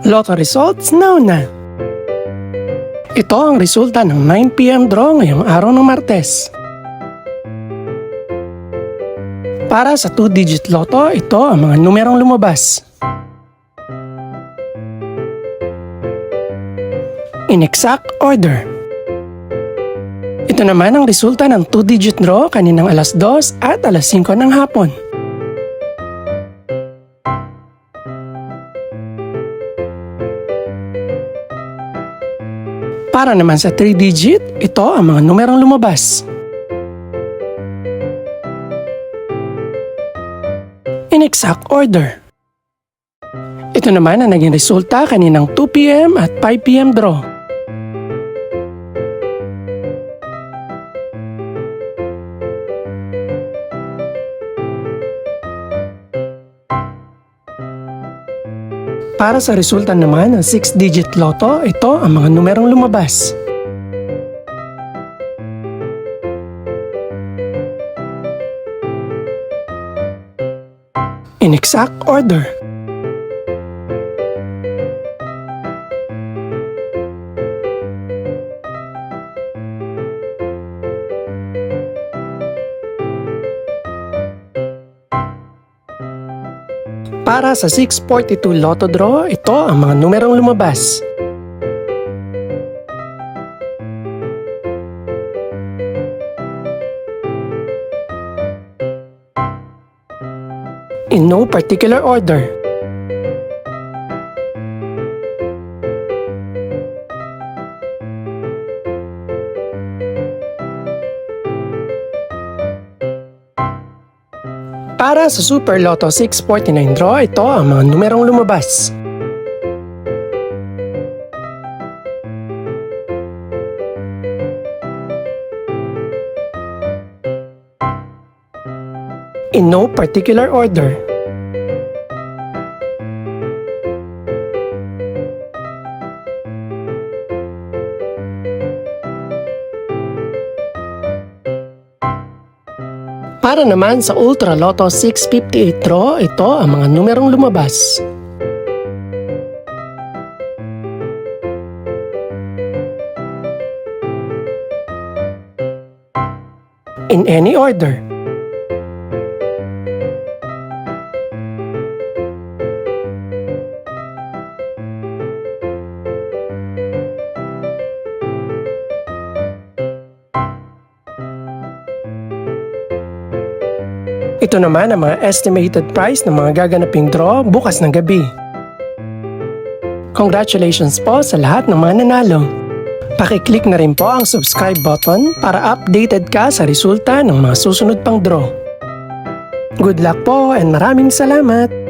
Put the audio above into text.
Lotto results now na! Ito ang resulta ng 9 PM draw ngayong araw ng Martes. Para sa 2-digit lotto, ito ang mga numerong lumabas. In exact order. Ito naman ang resulta ng 2-digit draw kaninang alas 2 at alas 5 ng hapon. Para naman sa 3-digit, ito ang mga numerong lumabas. In exact order. Ito naman ang naging resulta kaninang 2 PM at 5 PM draw. Para sa resulta naman ng 6-digit lotto, ito ang mga numerong lumabas. In exact order. Para sa 642 Lotto Draw, ito ang mga numerong lumabas. In no particular order. Para sa Super Lotto 649 draw, ito ang mga numerong lumabas. In no particular order. Para naman sa Ultra Lotto 658 draw, ito ang mga numerong lumabas. In any order. Ito naman ang mga estimated price ng mga gaganaping draw bukas ng gabi. Congratulations po sa lahat ng mga nanalo. Pakiclick na rin po ang subscribe button para updated ka sa resulta ng mga susunod pang draw. Good luck po and maraming salamat!